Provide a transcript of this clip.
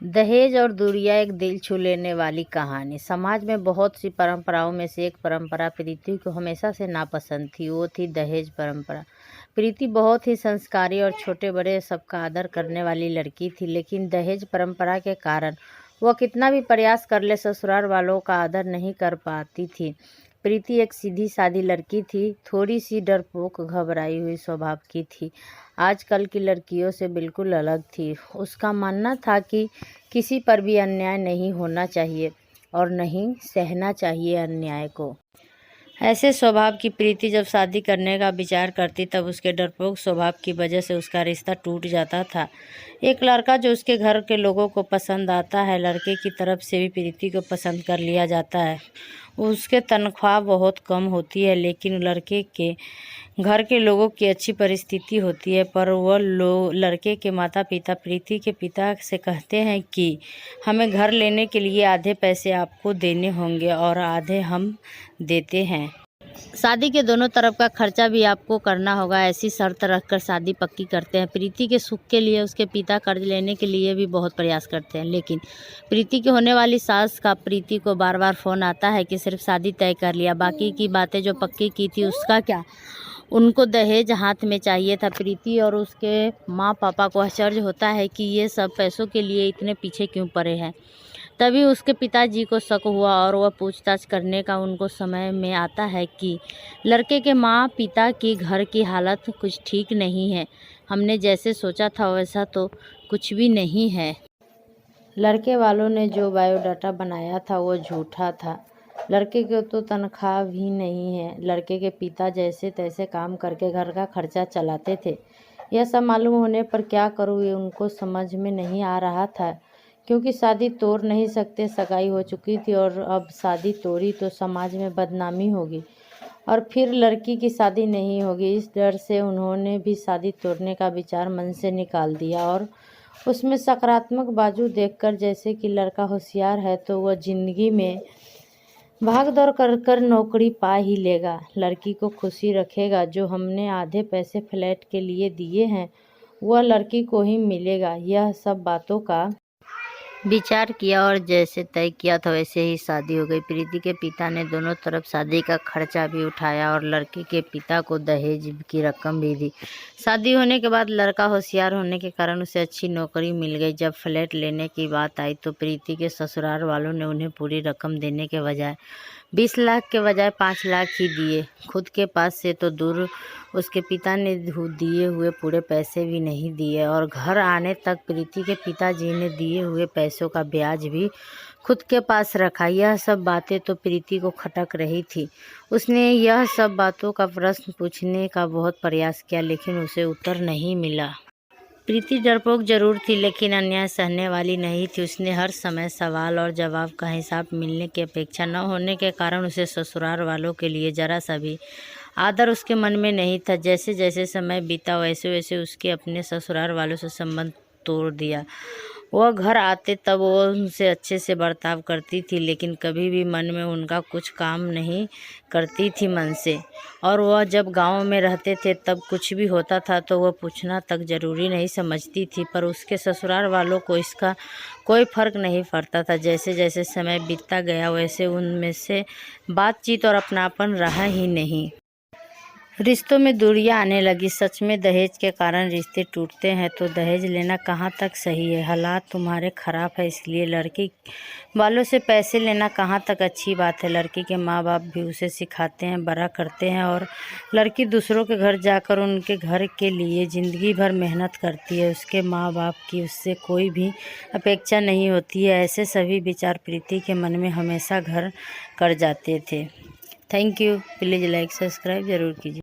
दहेज और दूरियां एक दिल छू लेने वाली कहानी। समाज में बहुत सी परंपराओं में से एक परंपरा प्रीति को हमेशा से नापसंद थी। वो थी दहेज परंपरा। प्रीति बहुत ही संस्कारी और छोटे बड़े सबका आदर करने वाली लड़की थी, लेकिन दहेज परंपरा के कारण वह कितना भी प्रयास कर ले ससुराल वालों का आदर नहीं कर पाती थी। प्रीति एक सीधी सादी लड़की थी, थोड़ी सी डरपोक, घबराई हुई स्वभाव की थी। आजकल की लड़कियों से बिल्कुल अलग थी। उसका मानना था कि किसी पर भी अन्याय नहीं होना चाहिए और नहीं सहना चाहिए अन्याय को। ऐसे स्वभाव की प्रीति जब शादी करने का विचार करती तब उसके डरपोक स्वभाव की वजह से उसका रिश्ता टूट जाता था। एक लड़का जो उसके घर के लोगों को पसंद आता है, लड़के की तरफ से भी प्रीति को पसंद कर लिया जाता है। उसके तनख्वाह बहुत कम होती है, लेकिन लड़के के घर के लोगों की अच्छी परिस्थिति होती है। पर वह लड़के के माता पिता प्रीति के पिता से कहते हैं कि हमें घर लेने के लिए आधे पैसे आपको देने होंगे और आधे हम देते हैं। शादी के दोनों तरफ का खर्चा भी आपको करना होगा, ऐसी शर्त रखकर शादी पक्की करते हैं। प्रीति के सुख के लिए उसके पिता कर्ज लेने के लिए भी बहुत प्रयास करते हैं, लेकिन प्रीति की होने वाली सास का प्रीति को बार बार फ़ोन आता है कि सिर्फ शादी तय कर लिया, बाकी की बातें जो पक्की की थी उसका क्या। उनको दहेज हाथ में चाहिए था। प्रीति और उसके माँ पापा को आश्चर्य होता है कि ये सब पैसों के लिए इतने पीछे क्यों पड़े हैं। तभी उसके पिताजी को शक हुआ और वह पूछताछ करने का उनको समय में आता है कि लड़के के माँ पिता की घर की हालत कुछ ठीक नहीं है। हमने जैसे सोचा था वैसा तो कुछ भी नहीं है। लड़के वालों ने जो बायोडाटा बनाया था वो झूठा था। लड़के को तो तनख्वाह भी नहीं है। लड़के के पिता जैसे तैसे काम करके घर का खर्चा चलाते थे। यह सब मालूम होने पर क्या करूँ ये उनको समझ में नहीं आ रहा था, क्योंकि शादी तोड़ नहीं सकते, सगाई हो चुकी थी और अब शादी तोड़ी तो समाज में बदनामी होगी और फिर लड़की की शादी नहीं होगी। इस डर से उन्होंने भी शादी तोड़ने का विचार मन से निकाल दिया और उसमें सकारात्मक बाजू देखकर, जैसे कि लड़का होशियार है तो वह जिंदगी में भाग दौड़ कर कर नौकरी पा ही लेगा, लड़की को खुशी रखेगा। जो हमने आधे पैसे फ्लैट के लिए दिए हैं वह लड़की को ही मिलेगा। यह सब बातों का विचार किया और जैसे तय किया था वैसे ही शादी हो गई। प्रीति के पिता ने दोनों तरफ शादी का खर्चा भी उठाया और लड़के के पिता को दहेज की रकम भी दी। शादी होने के बाद लड़का होशियार होने के कारण उसे अच्छी नौकरी मिल गई। जब फ्लैट लेने की बात आई तो प्रीति के ससुराल वालों ने उन्हें पूरी रकम देने के बजाय 20 लाख के बजाय 5 लाख ही दिए। खुद के पास से तो दूर, उसके पिता ने दिए हुए पूरे पैसे भी नहीं दिए और घर आने तक प्रीति के पिताजी ने दिए हुए पैसों का ब्याज भी खुद के पास रखा। यह सब बातें तो प्रीति को खटक रही थी। उसने यह सब बातों का प्रश्न पूछने का बहुत प्रयास किया, लेकिन उसे उत्तर नहीं मिला। प्रीति डरपोक जरूर थी, लेकिन अन्याय सहने वाली नहीं थी। उसने हर समय सवाल और जवाब का हिसाब मिलने की अपेक्षा न होने के कारण उसे ससुराल वालों के लिए जरा सा भी आदर उसके मन में नहीं था। जैसे जैसे समय बीता वैसे वैसे उसके अपने ससुराल वालों से संबंध तोड़ दिया। वह घर आते तब वो उनसे अच्छे से बर्ताव करती थी, लेकिन कभी भी मन में उनका कुछ काम नहीं करती थी मन से। और वह जब गांव में रहते थे तब कुछ भी होता था तो वह पूछना तक जरूरी नहीं समझती थी, पर उसके ससुराल वालों को इसका कोई फर्क नहीं पड़ता था। जैसे जैसे समय बीतता गया वैसे उनमें से बातचीत और अपनापन रहा ही नहीं। रिश्तों में दूरियां आने लगी। सच में दहेज के कारण रिश्ते टूटते हैं तो दहेज लेना कहाँ तक सही है। हालात तुम्हारे खराब है इसलिए लड़की वालों से पैसे लेना कहाँ तक अच्छी बात है। लड़की के माँ बाप भी उसे सिखाते हैं, बड़ा करते हैं और लड़की दूसरों के घर जाकर उनके घर के लिए ज़िंदगी भर मेहनत करती है। उसके माँ बाप की उससे कोई भी अपेक्षा नहीं होती है। ऐसे सभी विचार प्रीति के मन में हमेशा घर कर जाते थे। Thank you. Please like subscribe ज़रूर कीजिए।